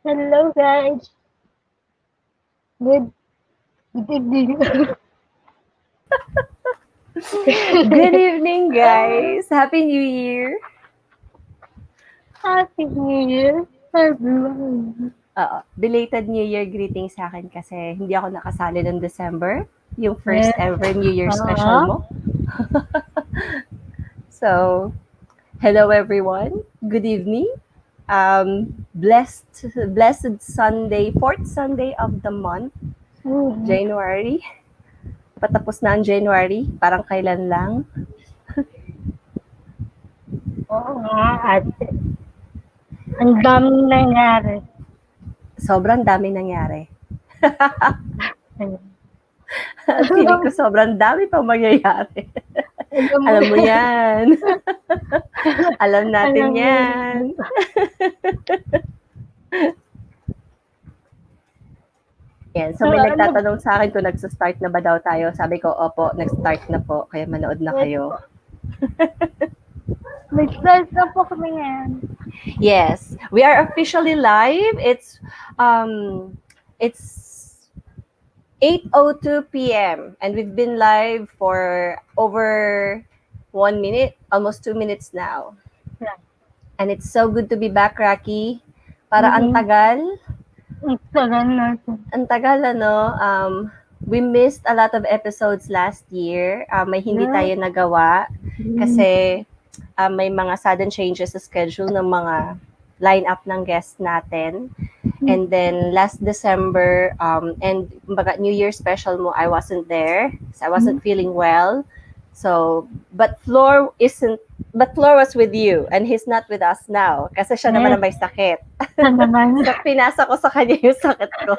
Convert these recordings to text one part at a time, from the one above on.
Hello guys. Good good evening. Good evening, guys. Happy New Year. Happy New Year, everyone. Belated New Year greeting sa akin kasi hindi ako nakasali ng December, yung first Yes. ever New Year special Oo. mo. So, hello everyone. Good evening. Blessed Sunday, fourth Sunday of the month, Mhm. January. Patapos na ang January, parang kailan lang. Oo nga, ate. Ang daming nangyari. Sobrang dami nangyari. Ayun. At feeling ko sobrang dami pang mangyayari. Alam mo, Alam mo yan. Alam natin alam mo yan. yun. Yan. So So, may ano, nagtatanong sa akin kung nagsa-start na ba daw tayo. Sabi ko, opo, nag-start na po. Kaya manood na yes kayo. po. Nag-start na po kami ngayon. Yes, we are officially live. It's 8:02 p.m. and we've been live for over 1 minute, almost 2 minutes now. Yeah. And it's so good to be back, Rocky. Para ang Mhm. tagal. Ang tagal natin. Ang tagal, ano. We missed a lot of episodes last year. May hindi Yeah. tayo nagawa Mhm. kasi may mga sudden changes sa schedule ng mga lineup ng guests natin. And then last December, and kumbaga New Year special mo, I wasn't there. So I wasn't feeling well. So, but Floor was with you and he's not with us now kasi siya naman Yes. ang may sakit. Siya naman. So, pinasa ko sa kanya yung sakit ko.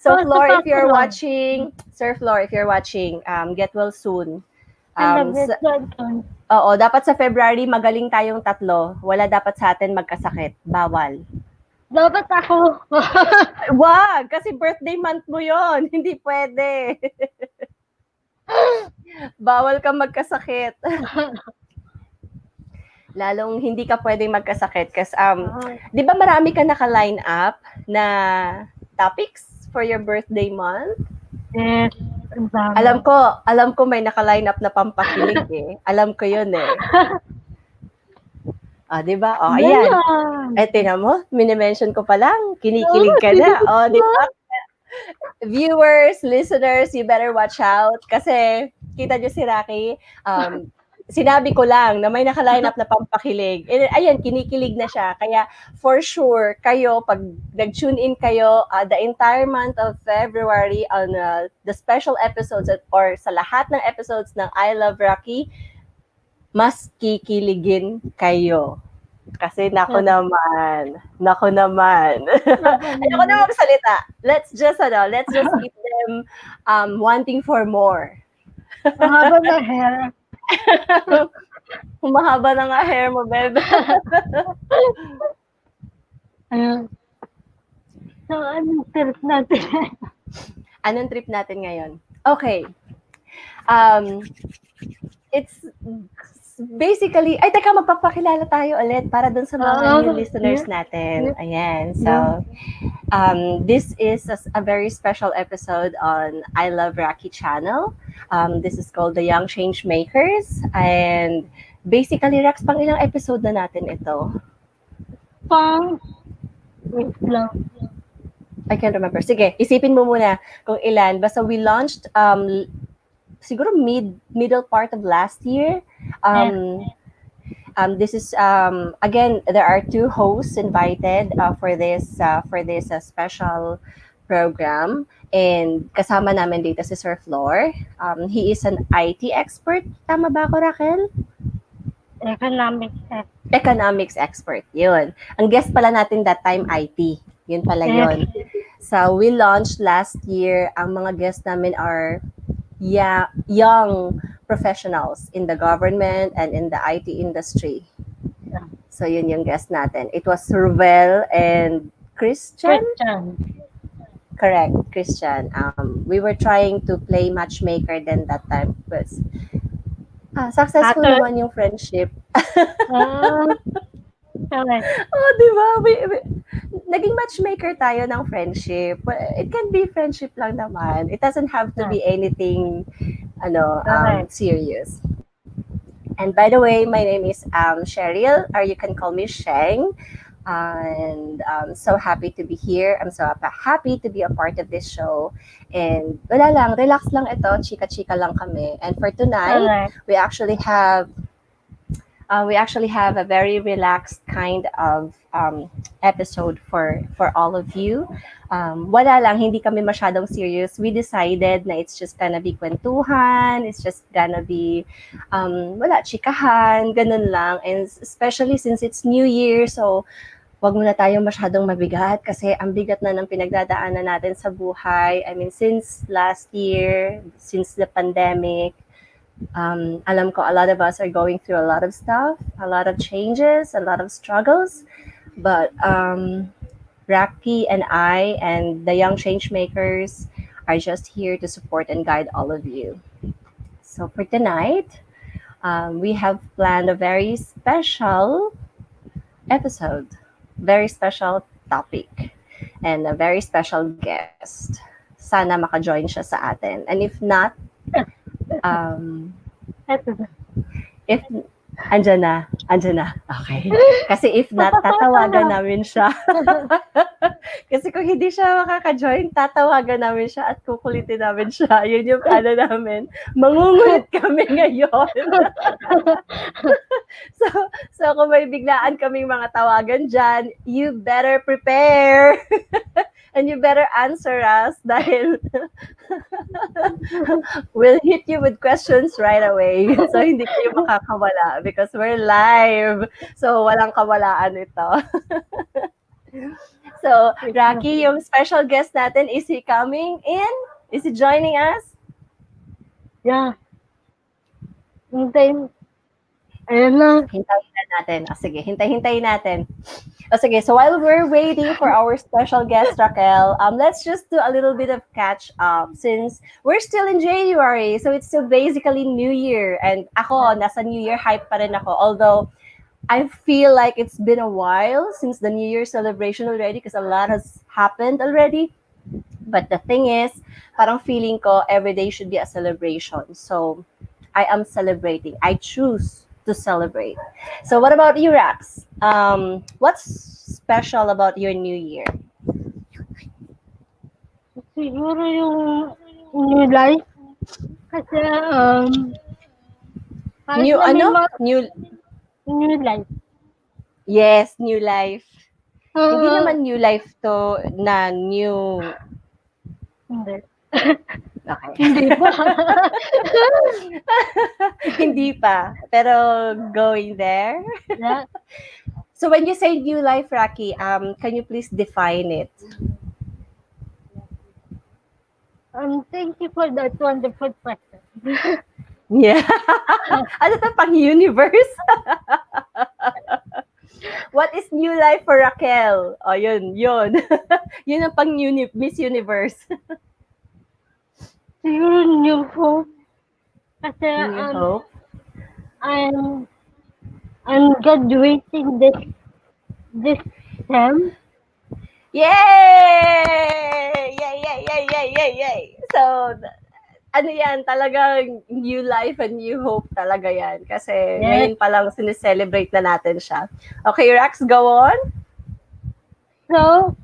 So, Oh, Floor, if you're Floor. watching, Sir Floor, if you're watching, get well soon. I love it, Johnson. Oo, dapat sa February magaling tayong tatlo. Wala dapat sa atin magkasakit. Bawal. Dapat ako. Wag! Kasi birthday month mo yon. Hindi pwede. Bawal kang magkasakit. Lalong hindi ka pwedeng magkasakit. Kasi, di ba marami ka naka-line up na topics for your birthday month? Yes. Alam ko may naka-line up na pampakilig eh. Alam ko yun eh. Di ba? Ayan. Tingnan mo, minimension ko pa lang, kinikilig ka na. Di ba? Viewers, listeners, you better watch out. Kasi, kita nyo si Rocky, sinabi ko lang na may naka-line up na pampakilig. Ayan, kinikilig na siya. Kaya, for sure, kayo, pag nag-tune in kayo, the entire month of February on the special episodes or sa lahat ng episodes ng I Love Rocky, mas kikiligin kayo. Kasi nako naman. Ayoko na magsalita. Let's just keep them wanting for more. Mahaba na hair. Humahaba na nga hair mo, bebe. Ayun. So, anong trip natin? Anong trip natin ngayon? Okay. It's basically, teka, magpapakilala tayo ulit para dun sa mga new listeners natin. Ayan. So, this is a very special episode on I Love Rocky channel. This is called The Young Change Makers. And basically, Rex, pang ilang episode na natin ito? Wait lang. I can't remember. Sige, isipin mo muna kung ilan. Basta we launched siguro middle part of last year. This is again, there are two hosts invited for this special program, and kasama namin dito si Sir Floor. He is an IT expert. Tama ba ako, Raquel? Economics expert. Yun. Ang guest pala natin that time, IT. Yun pala yun. So, we launched last year. Ang mga guests namin are young professionals in the government and in the IT industry. So, yun yung guest natin. It was Ruvel and Christian? Correct, Christian. We were trying to play matchmaker then that time. But successful naman yung friendship. Okay. Oh, di ba? Naging matchmaker tayo ng friendship. It can be friendship lang naman. It doesn't have to be anything Okay. serious. And by the way, my name is Cheryl, or you can call me Sheng. And I'm so happy to be here. I'm so happy to be a part of this show. And wala lang, relax lang ito, chika-chika lang kami. And for tonight, Okay. we actually have a very relaxed kind of episode for all of you. Wala lang, hindi kami masyadong serious. We decided na it's just gonna be kwentuhan, it's just gonna be, wala, chikahan, ganun lang. And especially since it's New Year, so wag muna tayong masyadong mabigat kasi ang bigat na ng pinagdadaanan natin sa buhay. I mean, since last year, since the pandemic, alam ko a lot of us are going through a lot of stuff, a lot of changes, a lot of struggles. But Rocky and I and the young change makers are just here to support and guide all of you. So for tonight, we have planned a very special episode, very special topic, and a very special guest. Sana maka-join siya sa atin. And if not, um, Ito na. if andyan na. Okay. Kasi if not, tatawagan namin siya. Kasi kung hindi siya makaka-join, tatawagan namin siya at kukulitin namin siya. Yun yung plano namin. Mangungulit kami ngayon. so kung may biglaan kaming mga tawagan dyan, you better prepare. And you better answer us dahil we'll hit you with questions right away. So hindi kayo makakawala because we're live. So walang kawalaan ito. So Rocky, yung special guest natin, is he coming in? Is he joining us? Yeah. Hintayin. Ayan na. Hintayin na natin. Sige, hintayin natin. Sige, so while we're waiting for our special guest, Raquel, let's just do a little bit of catch up since we're still in January. So it's still basically New Year. And ako, nasa New Year hype pa rin ako. Although, I feel like it's been a while since the New Year celebration already because a lot has happened already. But the thing is, parang feeling ko every day should be a celebration. So, I am celebrating. I choose to celebrate. So what about you, Rax? What's special about your New Year? Siguro yung new life. Kasi, kahit New na may ano? mga New new life. Yes, new life. Hindi naman new life to na new. Hindi. Okay. Hindi pa. Hindi pa. Pero going there. Yeah. So when you say new life, Rocky, can you please define it? Thank you for that wonderful question. Yeah. Ano to, pang universe? What is new life for Raquel? Oh, yun. Yun ang pang Miss Universe. Siguro new hope. Kasi, New hope. I'm graduating this sem. Yay! Yay! So, ano yan, talagang new life and new hope talaga yan. Kasi ngayon pa lang sineselebrate na natin siya. Okay, Rax, go on. So,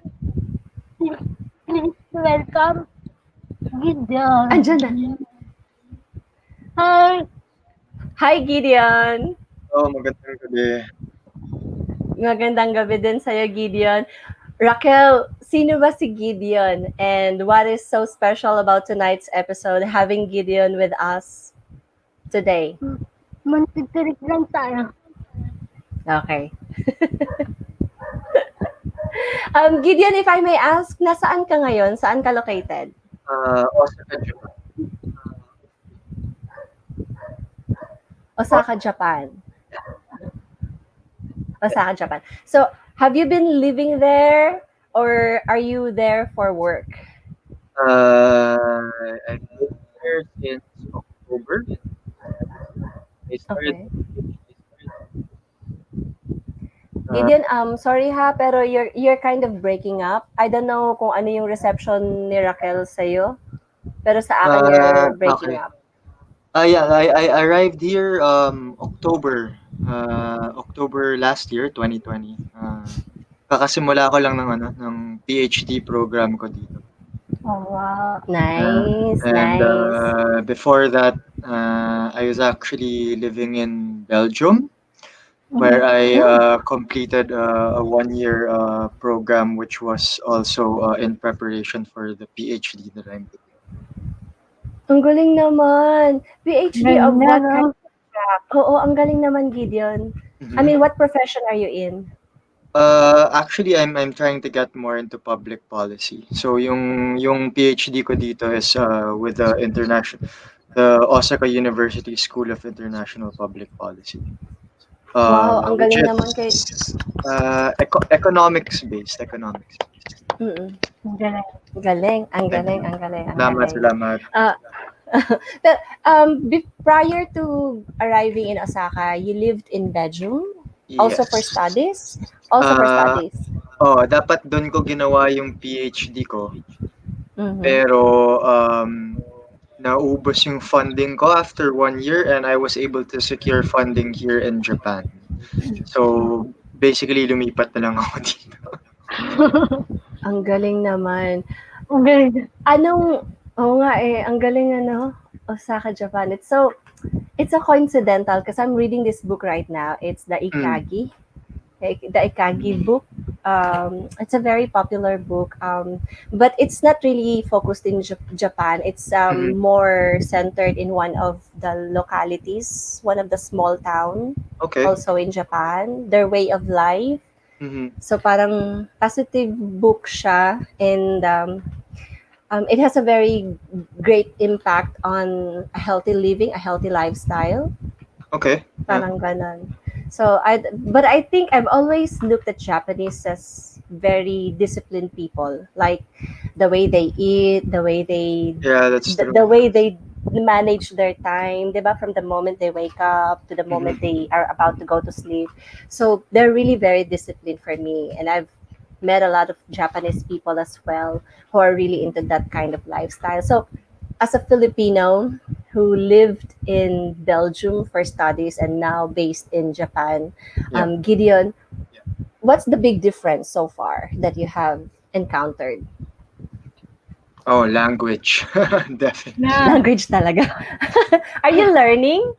please welcome Gideon. Andyan na. Hi. Hi, Gideon. Oh, magandang gabi. Magandang gabi din sa'yo, Gideon. Raquel, sino ba si Gideon? And what is so special about tonight's episode, having Gideon with us today? Mantitrick lang tayo. Okay. Gideon, if I may ask, nasaan ka ngayon? Saan ka located? Osaka, Japan. Osaka, Japan. Osaka, Japan. So, have you been living there or are you there for work? I've lived there since October. I started Gideon, sorry ha, pero you're kind of breaking up. I don't know kung ano yung reception ni Raquel sa'yo, pero sa akin you're breaking Okay. up. Yeah, I arrived here October last year, 2020. Kakasimula ko lang ng PhD program ko dito. Oh, wow. Nice, And nice. before that, I was actually living in Belgium, where I completed a 1-year program, which was also in preparation for the PhD that I'm doing. Ang galing naman. PhD of Galing na, what no? kind of track? Oo, ang galing naman, Gideon. I mean, what profession are you in? Actually, I'm trying to get more into public policy. So yung PhD ko dito is with the Osaka University School of International Public Policy. Wow, ang Which galing is naman kay... economics based. Mm-mm. Ang galing. Galing, ang galing, ang galing, ang galing. Salamat. But, prior to arriving in Osaka, you lived in Belgium? Also for Yes. studies? Also for studies? Dapat doon ko ginawa yung PhD ko. Mhm. Pero naubos yung funding ko after 1 year, and I was able to secure funding here in Japan. So basically lumipat na lang ako dito. Ang galing naman. Ang galing. Oo nga ang galing Osaka, Japan. It's a coincidental because I'm reading this book right now. It's the Ikagi. The Ikagi book. It's a very popular book, but it's not really focused in Japan. It's more centered in one of the localities, one of the small town, Okay. also in Japan, their way of life. So parang positive book siya, and it has a very great impact on a healthy living, a healthy lifestyle. Okay. Parang ganon. So but I think I've always looked at Japanese as very disciplined people, like the way they eat, the way they That's true. the way they manage their time, diba? From the moment they wake up to the moment they are about to go to sleep. So they're really very disciplined for me, and I've met a lot of Japanese people as well who are really into that kind of lifestyle. So as a Filipino who lived in Belgium for studies and now based in Japan, Gideon, what's the big difference so far that you have encountered? Language. Definitely. Language talaga. Are you learning?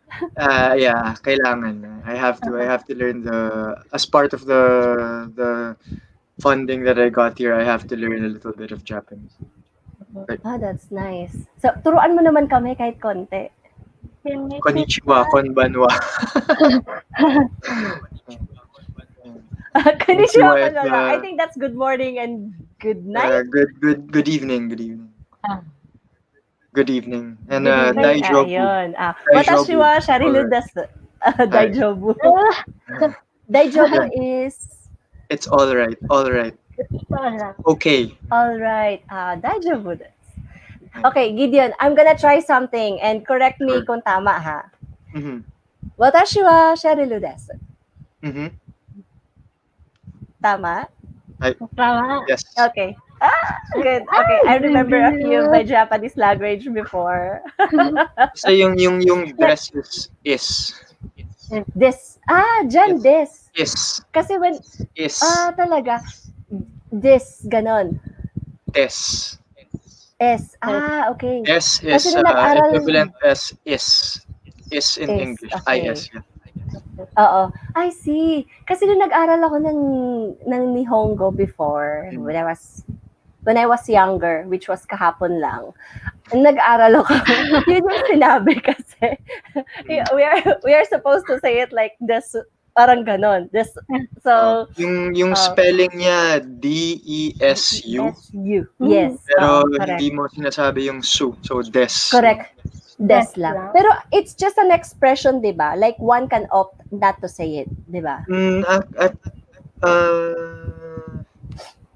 Yeah, kailangan. I have to learn as part of the funding that I got here, I have to learn a little bit of Japanese. That's nice. So, turuan mo naman kami kahit konti. Konnichiwa, konbanwa. Konnichiwa, konbanwa. I think that's good morning and good night. Good evening. Good evening. And daijoubu. Ayun. Watashi wa shariru desu. Daijoubu. Daijoubu is... It's all right. Okay. All right. Daijoubu desu. Okay, Gideon, I'm gonna try something and correct me kung tama ha. Watashi wa shariru desu. Tama? Tama. Yes. Okay. Good. Okay, I remember a few of my Japanese language before. So yung dress is. This. Dyan, this. Is. Kasi when... Is. Talaga. This, ganon. Des. S. Okay. S is equivalent as is. Is in English. Okay. Is. Yeah. Oo. I see. Kasi nung nag-aral ako ng Nihongo before, when I was younger, which was kahapon lang, nag-aral ako. Yun yung sinabi kasi. We are supposed to say it like this, parang ganon. This, so yung spelling niya D-E-S-U. Yes. Pero hindi mo sinasabi yung su. So des. Correct. Des lang. Pero it's just an expression, di ba? Like one can opt not to say it, di ba?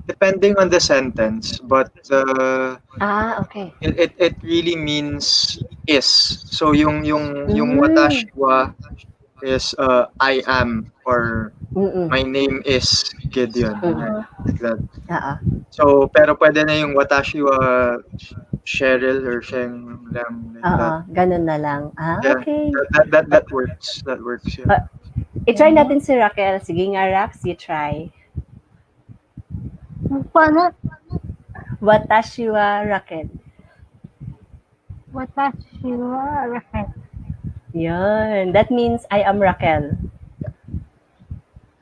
Depending on the sentence, but okay. It really means is. So yung watashi wa is I am, or my name is Gideon. Mm. Like that. Oo. So, pero pwede na yung watashi wa Cheryl or Sheng lang like Oo, that. ganun na lang. Yeah, Okay. that works. That works, yeah. I-try natin si Raquel. Sige nga, Rax, you try. Paano? Watashi wa Raquel. Watashi wa Raquel. Yun. That means I am Raquel.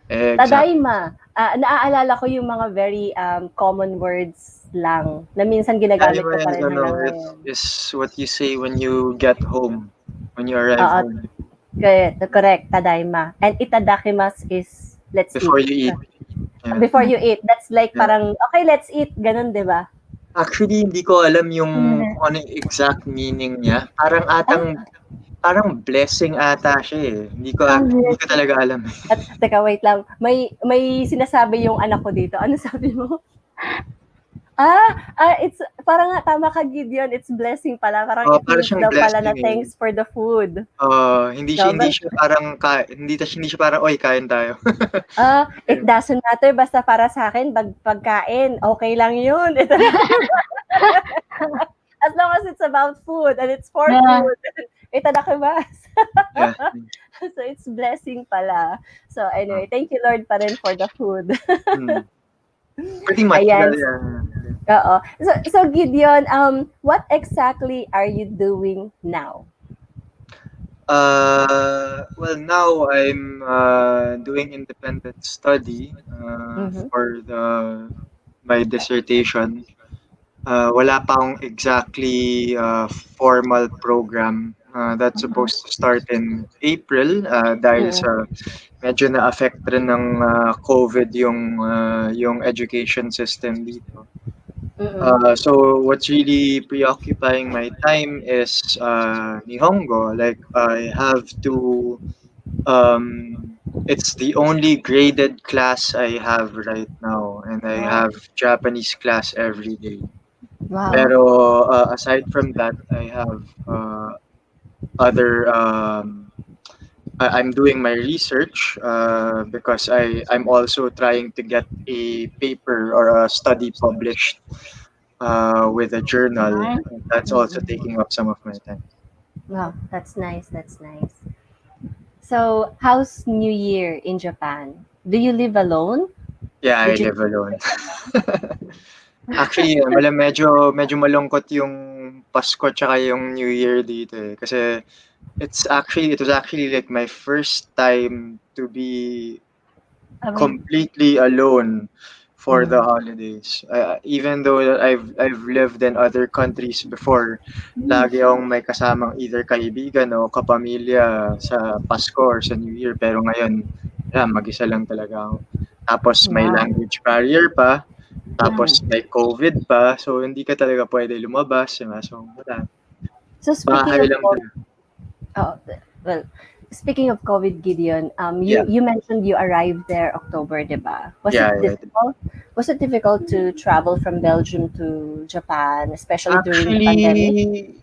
Exactly. Tadaima. Naaalala ko yung mga very common words lang na minsan ginagamit ko pa rin hanggang ngayon. Is what you say when you get home, when you arrive Oo. home. Correct. Tadaima. And itadakimasu is let's Before eat. you eat. Yeah. Before you eat. That's like Yeah. parang, okay, let's eat. Ganun, di ba? Actually, hindi ko alam yung kung ano yung exact meaning niya. Parang blessing ata siya eh. Hindi ko talaga alam. At teka, wait lang. May sinasabi yung anak ko dito. Ano sabi mo? It's parang nga tama ka, Gideon. It's blessing pala. Parang it parang means siyang daw pala na blessing eh. thanks for the food. Hindi siya parang hindi siya parang oy, kain tayo. It doesn't matter basta para sa akin pagkain, okay lang 'yun. As long as it's about food and it's for food. Itadakimasu. Yeah. So it's blessing pala. So anyway, thank you Lord pa rin for the food. Pretty much. Ayan. Yeah. Oo. So Gideon, what exactly are you doing now? Well, now I'm doing independent study for my dissertation. Wala pa akong exactly formal program that's supposed to start in April dahil sa medyo na-affect rin ng COVID yung education system dito. So what's really preoccupying my time is Nihongo. Like I have to it's the only graded class I have right now, and I have Japanese class every day. Wow. Pero aside from that, I have other I'm doing my research because I'm also trying to get a paper or a study published with a journal. That's also taking up some of my time. Wow, that's nice. So, how's New Year in Japan? Do you live alone? Yeah, I live alone. Actually, medyo malungkot yung Pasko tsaka yung New Year dito eh. Kasi it was actually like my first time to be completely alone for the holidays. Even though I've lived in other countries before, lagi akong may kasamang either kaibigan o kapamilya sa Pasko or sa New Year. Pero ngayon, mag-isa lang talaga ako. Tapos may language barrier pa. Tapos may COVID pa. So hindi ka talaga pwede lumabas. So wala. So speaking of COVID, speaking of COVID, Gideon, you mentioned you arrived there October, diba? Was it difficult? Was it difficult to travel from Belgium to Japan, especially during the pandemic?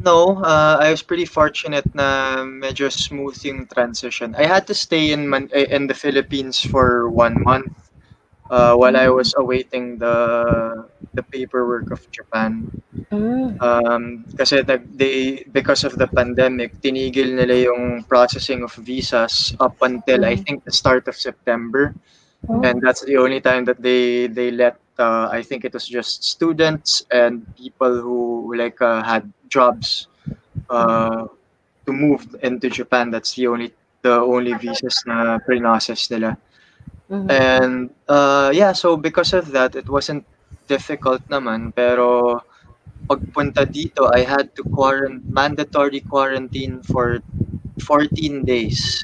No, I was pretty fortunate na medyo smooth yung transition. I had to stay in the Philippines for 1 month while I was awaiting the paperwork of Japan. Kasi because of the pandemic, tinigil nila yung processing of visas up until I think the start of September. And that's the only time that they let I think it was just students and people who had jobs to move into Japan. That's the only visas na pre-process nila. And so because of that, it wasn't difficult naman, pero pagpunta dito, I had to mandatory quarantine for 14 days.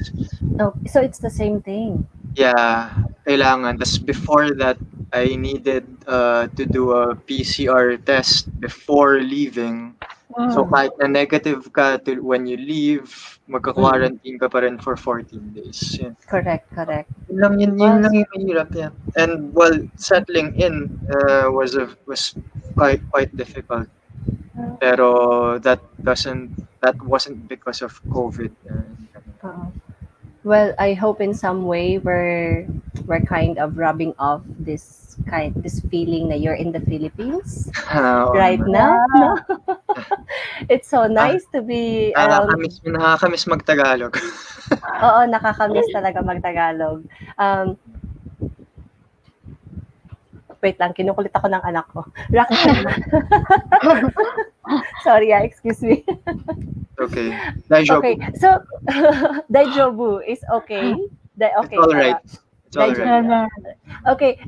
Oh, so it's the same thing. Yeah, kailangan. Tapos before that, I needed to do a PCR test before leaving. So kahit na negative ka when you leave, magka-quarantine ka pa rin for 14 days. Yeah. Correct. Yun lang yung mahirap. Yeah. And settling in was quite difficult. Pero that wasn't because of COVID. Well, I hope in some way we're kind of rubbing off this feeling that you're in the Philippines Oo right naman. now. No, it's so Ah, nice to be around. nakakamiss mag-Tagalog. Oo, nakakamiss talaga mag-Tagalog. Um, wait lang, kinukulit ako ng anak ko. Roxanne, sorry, excuse me. Okay. Daijoubu. Okay, so Daijobu is okay. It's all right. It's all right. Daijobu. Okay,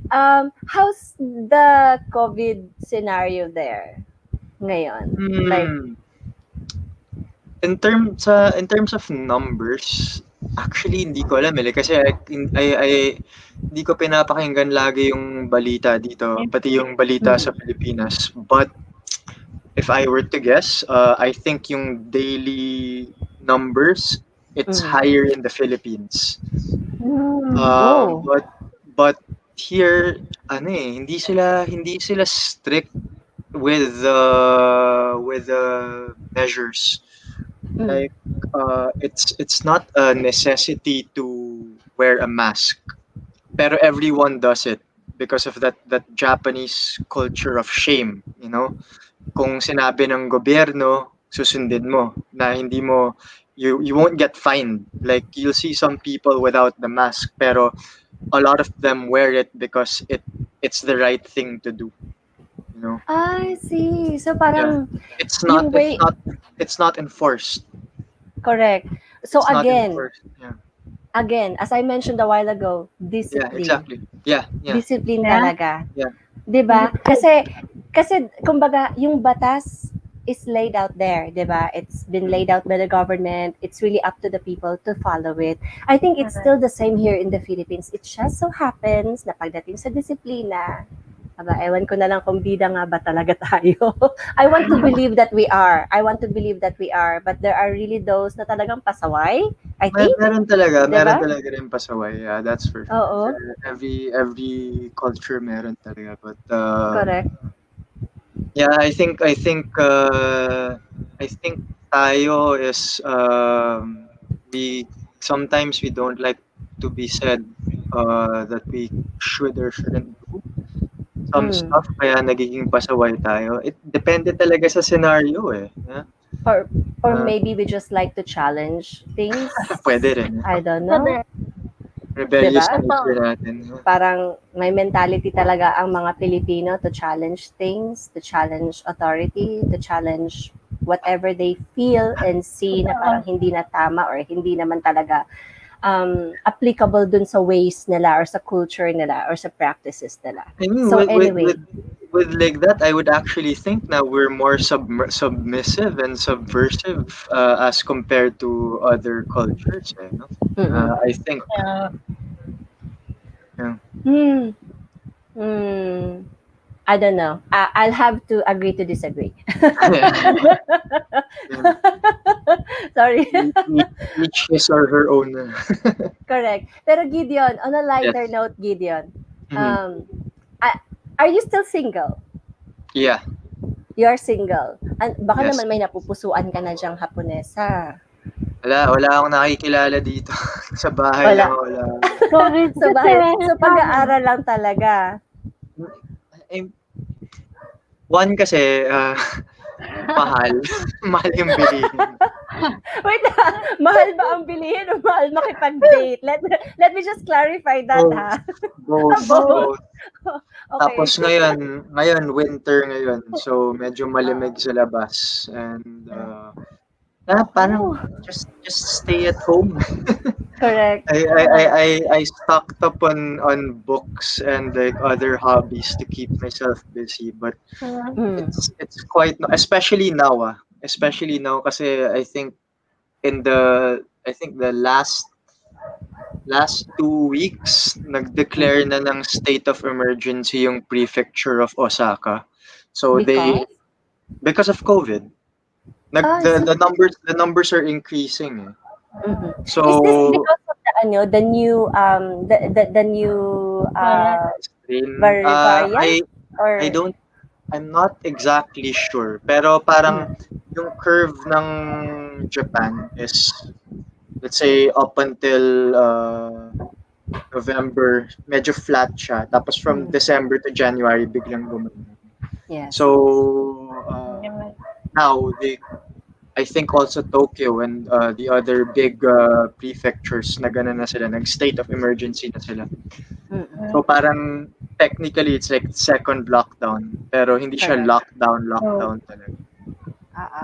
how's the COVID scenario there ngayon? Like, in terms of numbers, actually hindi ko alam kasi hindi ko pinapakinggan lagi yung balita dito, pati yung balita sa Pilipinas. But if I were to guess, I think yung daily numbers, it's higher in the Philippines. Oh. But here, hindi sila strict with the measures. Like it's not a necessity to wear a mask, pero everyone does it because of that Japanese culture of shame, Kung sinabi ng gobyerno, susundin mo na hindi mo you won't get fined. Like you'll see some people without the mask, pero a lot of them wear it because it's the right thing to do. I see. So parang It's not yung way- it's not enforced. correct. So It's not again, enforced. Yeah. again, as I mentioned a while ago, Yeah, discipline. exactly. Yeah. Discipline Yeah. talaga. Yeah. 'Di ba? Kasi kumbaga yung batas is laid out there, 'di ba? It's been laid out by the government. It's really up to the people to follow it. I think it's still the same here in the Philippines. It just so happens na pagdating sa disiplina, ewan ko na lang kung bida nga ba talaga tayo. I want to believe that we are. But there are really those na talagang pasaway, I think. Meron talaga Diba? rin pasaway. Yeah, that's for sure. Oo. Every culture meron talaga, but Correct. yeah, I think tayo is we sometimes we don't like to be said that we should or shouldn't do some stuff, kaya nagiging pasaway tayo. It depende talaga sa scenario Yeah? Or maybe we just like to challenge things. Pwede rin. I don't know. Rebellious Diba? nature natin. Parang may mentality talaga ang mga Pilipino to challenge things, to challenge authority, to challenge whatever they feel and see na parang hindi na tama or hindi naman talaga applicable dun sa ways nila or sa culture nila or sa practices nila. I mean, So anyway, with like that, I would actually think that we're more submissive and subversive as compared to other cultures. No? I think. I don't know. I'll have to agree to disagree. Sorry. Each his or her own. Correct. Pero Gideon, on a lighter note, Gideon, are you still single? Yeah. You're single. Baka Yes. naman may napupusuan ka na diyang Haponesa. Wala akong nakikilala dito. Sa bahay Wala. lang wala. Sa bahay. So pag-aaral lang talaga. One kasi mahal. Mahal yung bilihin. Wait, mahal ba ang bilihin o mahal makipag-date? Let me just clarify that, Both. ha? Both. Okay. Tapos ngayon winter ngayon. So medyo malamig sa labas and parang just stay at home. Correct. I stocked up on books and like other hobbies to keep myself busy, but it's quite especially now kasi I think the last 2 weeks nag-declare na ng state of emergency yung prefecture of Osaka. So because of COVID. The numbers are increasing. So is this because of the new variant? Or I'm not exactly sure, pero parang yung curve ng Japan is let's say up until November, medyo flat siya. Tapos from December to January, biglang bumaba. Yes. So now I think also Tokyo and the other big prefectures na ganun na sila, nag-state of emergency na sila. So parang technically it's like second lockdown, pero hindi siya Correct. lockdown talaga.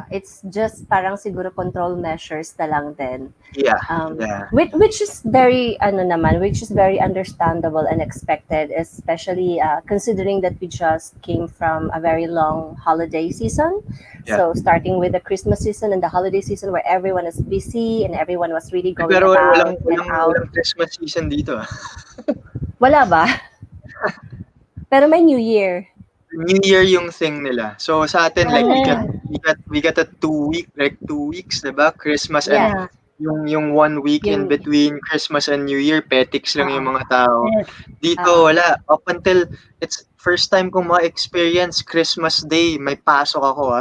It's just parang siguro control measures na lang din. Yeah. Which is very which is very understandable and expected, especially considering that we just came from a very long holiday season. Yeah. So starting with the Christmas season and the holiday season where everyone is busy and everyone was really going Pero about and out. walang Christmas season dito. Wala ba? Pero may New Year. New Year yung thing nila. So sa atin like we got a 2 weeks, 'di ba? Christmas and yung 1 week in between Christmas and New Year, petics lang yung mga tao. Dito wala, up until it's first time kong ma-experience Christmas Day, may pasok ako.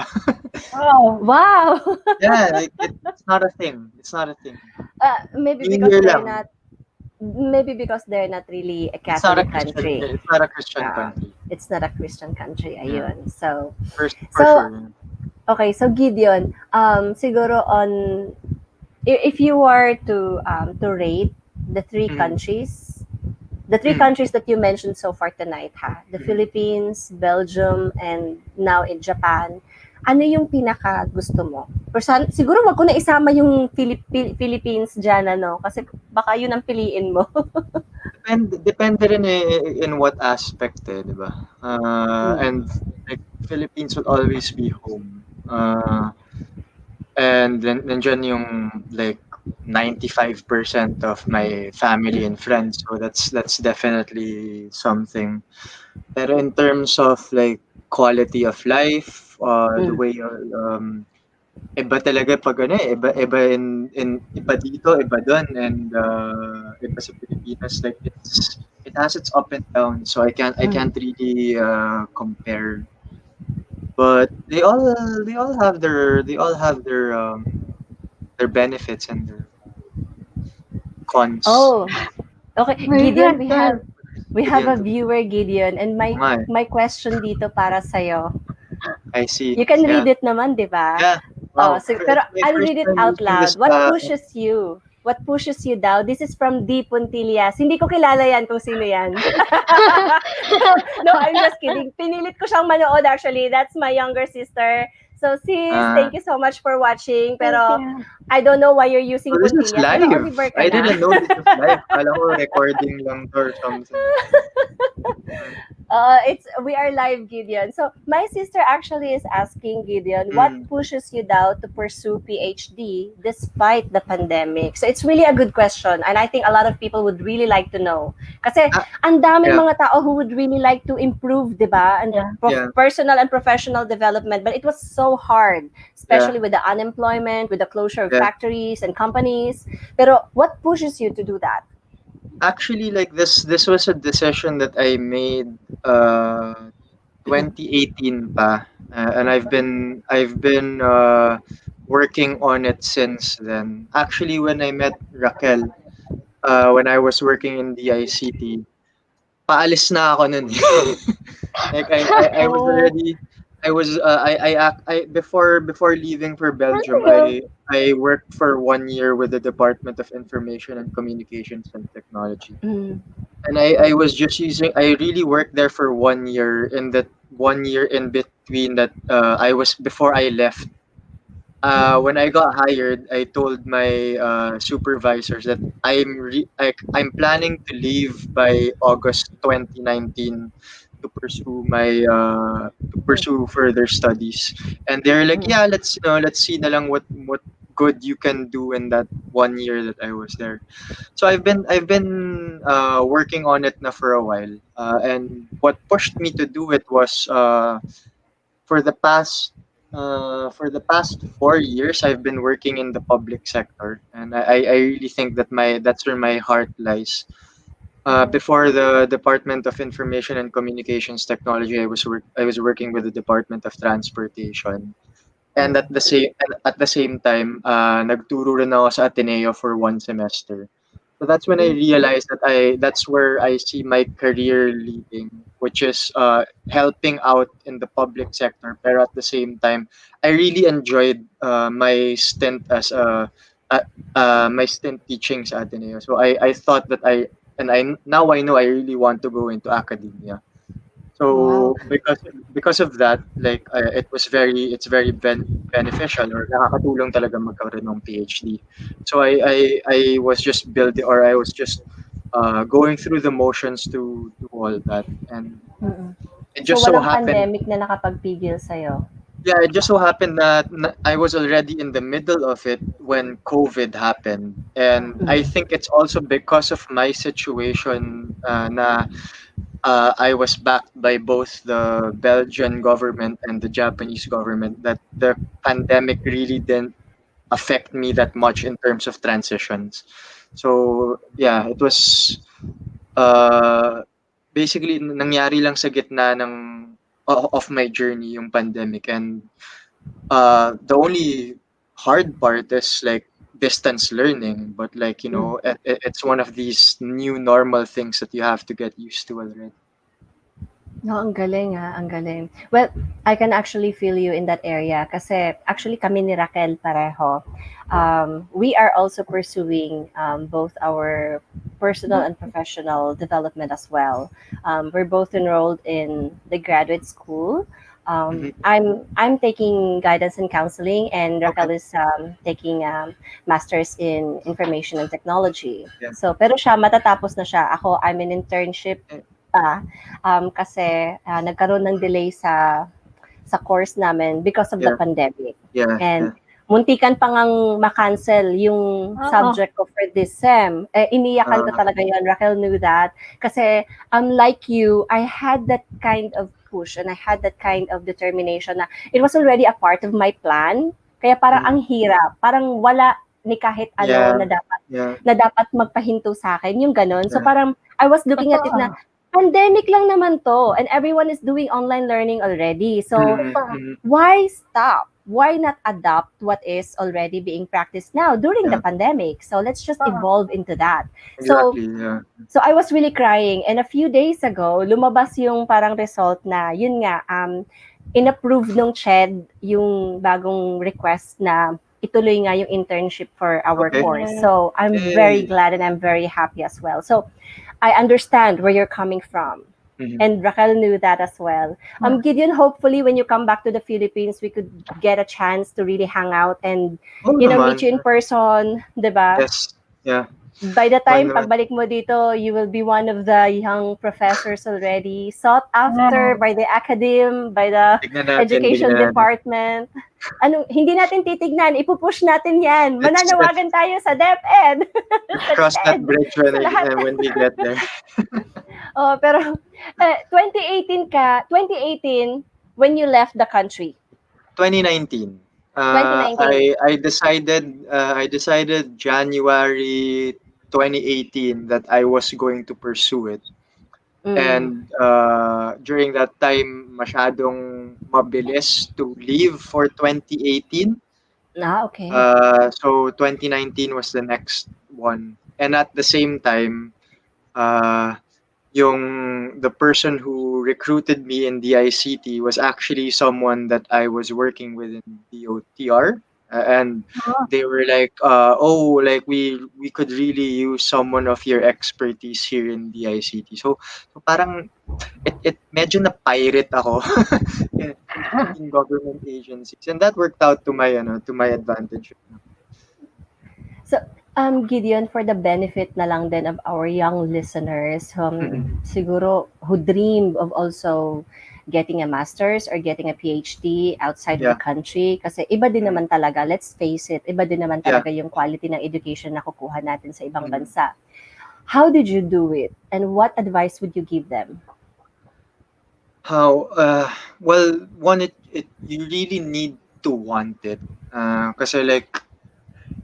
Oh, wow. Yeah, like it's not a thing. Maybe New because Year they're lang. they're not really a Catholic country. It's not a Christian country. It's not a Christian country. Ayun. So, For sure. okay. So Gideon, siguro on if you were to rate the three countries, the three countries that you mentioned so far tonight, the Philippines, Belgium, and now in Japan, ano yung pinaka gusto mo? Siguro wag ko na isama yung Philippines dyan, kasi baka yun ang piliin mo. Depende rin in what aspect, di ba? And like Philippines will always be home. And nandiyan yung like 95% of my family and friends, so that's definitely something. Pero in terms of like quality of life, the way iba talaga pag iba iba dito, iba doon, and iba sa Pilipinas, like it has its up and down, so I can't really compare. But they all have their benefits and their cons. Oh, okay. Gideon, we have a viewer, Gideon, and my question dito para sa'yo. I see. You can read it naman, di ba? Yeah. Wow. Pero I'll read it out loud. What pushes you? What pushes you down? This is from D. Puntillas. Hindi ko kilala yan kung sino yan. No, I'm just kidding. Pinilit ko siyang manood actually. That's my younger sister. So sis, thank you so much for watching. Pero I don't know why you're using Puntillas. This is live. I didn't know this was live. Kala ko recording lang to or something. We are live, Gideon. So my sister actually is asking Gideon, what pushes you down to pursue PhD despite the pandemic? So it's really a good question, and I think a lot of people would really like to know. Kasi ang daming mga tao who would really like to improve, diba? And personal and professional development, but it was so hard, especially with the unemployment, with the closure of factories and companies. Pero what pushes you to do that? Actually, like this was a decision that I made 2018 pa, and I've been working on it since then. Actually, when I met Raquel, when I was working in the ICT, paalis na ako nun. Like I was already before leaving for Belgium, I worked for 1 year with the Department of Information and Communications and Technology. And I was just I really worked there for 1 year. In that 1 year in between that, before I left, when I got hired, I told my supervisors that I'm planning to leave by August 2019 to pursue further studies. And they're like, yeah, let's see na lang what good you can do in that 1 year that I was there. So I've been working on it na for a while. And what pushed me to do it was for the past 4 years, I've been working in the public sector, and I really think that that's where my heart lies. Before the Department of Information and Communications Technology, I was working with the Department of Transportation, And at the same time, nagturo rin ako sa Ateneo for 1 semester. So that's when I realized that that's where I see my career leading, which is helping out in the public sector. Pero at the same time, I really enjoyed my stint as uh, my stint teaching sa Ateneo. So I thought that now I know I really want to go into academia. Wow. So because of that, like it's very beneficial or nakakatulong talaga magkaroon ng PhD. So I was just building or I was just going through the motions to do all that, and Mm. it So just so walang happened. pandemic na nakapagpigil sa'yo? Yeah, it just so happened that I was already in the middle of it when COVID happened, and I Mhm. think it's also because of my situation na I was backed by both the Belgian government and the Japanese government that the pandemic really didn't affect me that much in terms of transitions. So yeah, it was uh, basically nangyari lang sa gitna of my journey yung pandemic, and the only hard part is like distance learning, but like Mm. it's one of these new normal things that you have to get used to already. No, ang galing ang galing. Well, I can actually feel you in that area kasi actually kami ni Raquel pareho. We are also pursuing both our personal and professional development as well. We're both enrolled in the graduate school. Mhm. I'm taking guidance and counseling, and Okay. Raquel is taking masters in information and technology. Yeah. So, pero siya matatapos na siya. Ako, I'm in internship pa kasi nagkaroon ng delay sa course namin because of the Yeah. pandemic. Yeah. And Yeah. muntikan pa ngang ma-cancel yung Oo. subject ko for this sem. Iniyakan ko Uh, talaga yun. Raquel knew that. Kasi unlike you, I had that kind of push and I had that kind of determination na it was already a part of my plan. Kaya parang ang hirap. Parang wala ni kahit ano yeah. Yeah. na dapat magpahinto sa akin, yung ganun. So Yeah. parang I was looking at it na Totoo. pandemic lang naman to and everyone is doing online learning already. So Mhm. Totoo. Mhm. why stop? Why not adopt what is already being practiced now during the Yeah. pandemic? So let's just Oo. evolve into that. So Exactly. Yeah. I was really crying, and a few days ago lumabas yung parang result na yun nga inapprove nung CHED yung bagong request na ituloy nga yung internship for our Okay. course. So I'm very Yay. glad and I'm very happy as well. So I understand where you're coming from. Mhm. And Raquel knew that as well. Gideon, hopefully when you come back to the Philippines, we could get a chance to really hang out and, Oh, meet naman. you in person, di ba? Yes. Yeah. By the Why time naman? pagbalik mo dito, you will be one of the young professors already, sought after by the academe, by the Tignan natin. education Tignan natin. department. Hindi natin titignan, ipupush natin yan. Let's Mananawagan tayo sa DepEd. cross that bridge Sa lahat. when we get there. Oh, pero 2018 when you left the country. 2019. 2019. I decided January 2018 that I was going to pursue it. And during that time, masyadong mabilis to leave for 2018. Okay. So 2019 was the next one. And at the same time, the person who recruited me in DICT was actually someone that I was working with in DOTR. And they were like, oh, like we could really use someone of your expertise here in DICT. So parang it medyo na pirate ako in government agencies, and that worked out to my advantage. So, Gideon, for the benefit na lang din of our young listeners, siguro who dream of also getting a master's or getting a PhD outside of the country, kasi iba din naman talaga, let's face it, iba din naman talaga yung quality ng education na kukuha natin sa ibang bansa. How did you do it? And what advice would you give them? How? Well, one, you really need to want it. Kasi like,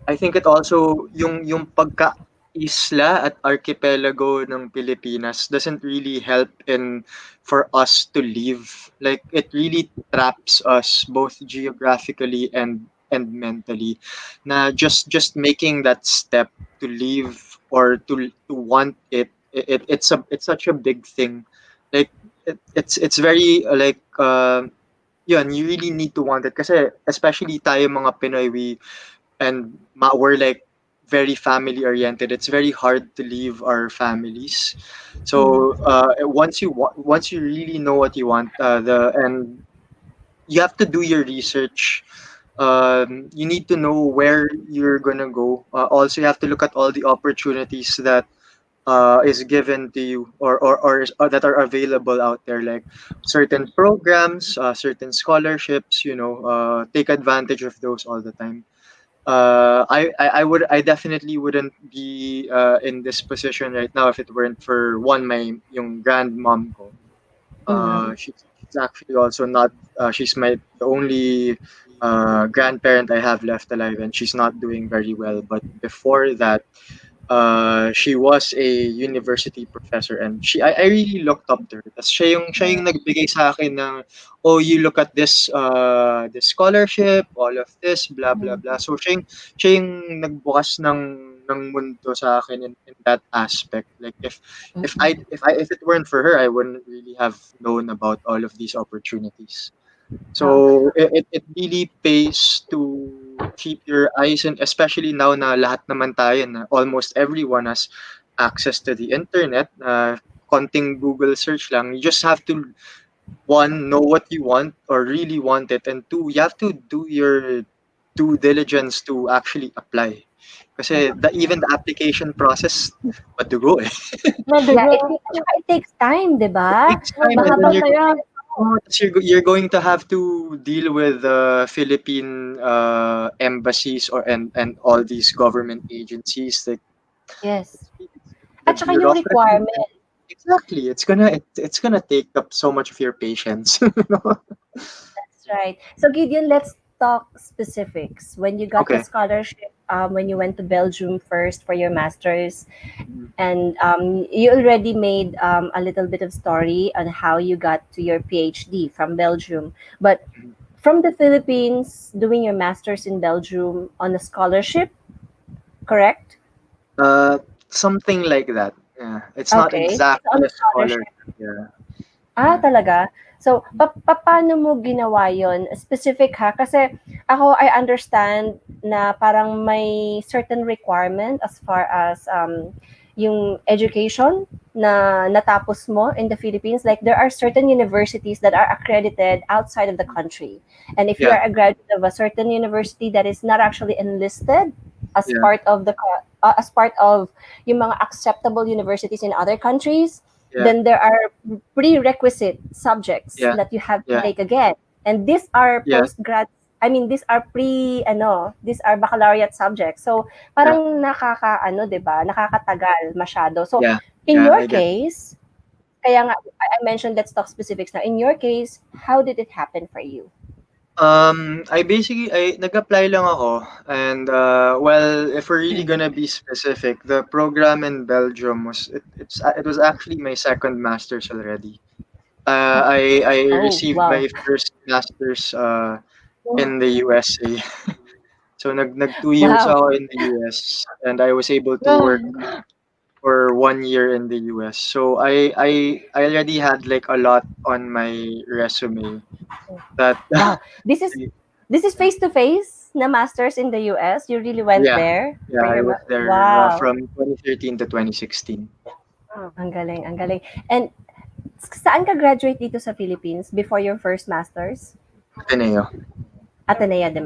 I think it also yung isla at archipelago ng Pilipinas doesn't really help in for us to live. Like it really traps us both geographically and mentally. Na just making that step to leave or to want it's such a big thing. Like it's very yun, you really need to want it kasi especially tayo mga Pinoy, we're like very family oriented. It's very hard to leave our families. So once you really know what you want, the and you have to do your research. You need to know where you're gonna go. Also, you have to look at all the opportunities that is given to you or that are available out there, like certain programs, certain scholarships. Take advantage of those all the time. I definitely wouldn't be in this position right now if it weren't for one my yung grandmom ko. She's actually also not. She's the only grandparent I have left alive, and she's not doing very well. But before that, she was a university professor, and I really looked up to her. Tas siya yung nagbigay sa akin ng, oh, you look at this scholarship, all of this, blah blah blah. So siya yung nagbukas ng mundo sa akin in that aspect. Like if it weren't for her, I wouldn't really have known about all of these opportunities. So it really pays to keep your eyes, and especially now na lahat naman tayo na almost everyone has access to the internet. Konting Google search lang. You just have to, one, know what you want or really want it, and two, you have to do your due diligence to actually apply. Kasi even the application process, madugo eh. Yeah, it takes time, di ba? It takes time, and then you're going to have to deal with Philippine embassies and all these government agencies. Like, Yes. the At saka yung bureaucracy. requirement. Exactly. It's gonna take up so much of your patience. That's right. So Gideon, let's talk specifics. When you got the Okay. scholarship, when you went to Belgium first for your master's, and you already made a little bit of story on how you got to your PhD from Belgium. But from the Philippines, doing your master's in Belgium on a scholarship, correct? Something like that. Yeah. It's not Okay. exactly On a a scholarship. scholarship. Yeah. Talaga? So, paano mo ginawa yon? Specific ha? Kasi ako, I understand na parang may certain requirement as far as yung education na natapos mo in the Philippines. Like, there are certain universities that are accredited outside of the country. And if you Yeah. are a graduate of a certain university that is not actually enlisted as Yeah. part of as part of yung mga acceptable universities in other countries, Yeah. then there are prerequisite subjects Yeah. that you have to Yeah. take again. And these are Yeah. postgrad, I mean, these are these are baccalaureate subjects. So, parang diba? Nakakatagal masyado. So, Yeah. in Yeah, your I get it. case, kaya nga, I mentioned let's talk specifics now. In your case, how did it happen for you? I nag-apply lang ako, and well, if we're really gonna be specific, the program in Belgium it was actually my second master's already. I Oh, received wow. my first master's in the USA. So nag 2 years Wow. ako in the US, and I was able to work for 1 year in the US. So I already had like a lot on my resume that Wow. This is face to face na masters in the US. You really went yeah. there Yeah, for I your was there wow. from 2013 to 2016. Ang galing, ang galing. And saan ka graduate dito sa Philippines before your first masters? Ateneo. Ateneo de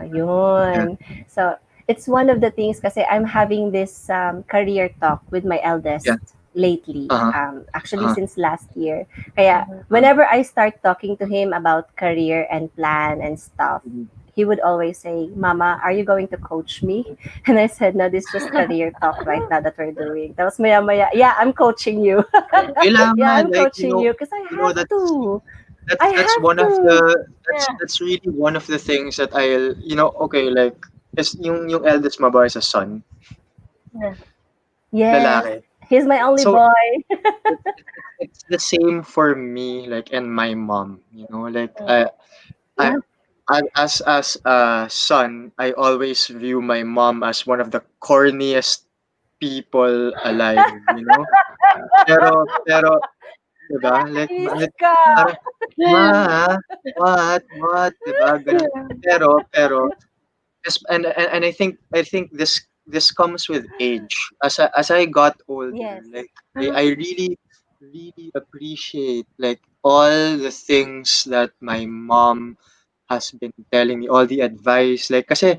yun. So, it's one of the things kasi I'm having this career talk with my eldest Yeah. lately. Uh-huh. Actually, since last year. Kaya, whenever I start talking to him about career and plan and stuff, he would always say, Mama, are you going to coach me? And I said, no, this is just career talk right now that we're doing. Tapos maya, yeah, I'm coaching you. Kailangan, Yeah, I'm like, coaching you because I have to. I that's have one of to. the Yeah. that's really one of the things that okay, like is yung eldest mo ba is a son? Yeah. Yes. lalaki. He's my only So boy. it's the same for me, like, and my mom. Like I, Yeah. as a son, I always view my mom as one of the corniest people alive. Pero, diba? Inis Like ka. parang, ma, what, diba? Ganun. Pero, and I think this comes with age. As I got older, Yes. like I really really appreciate like all the things that my mom has been telling me, all the advice, like kasi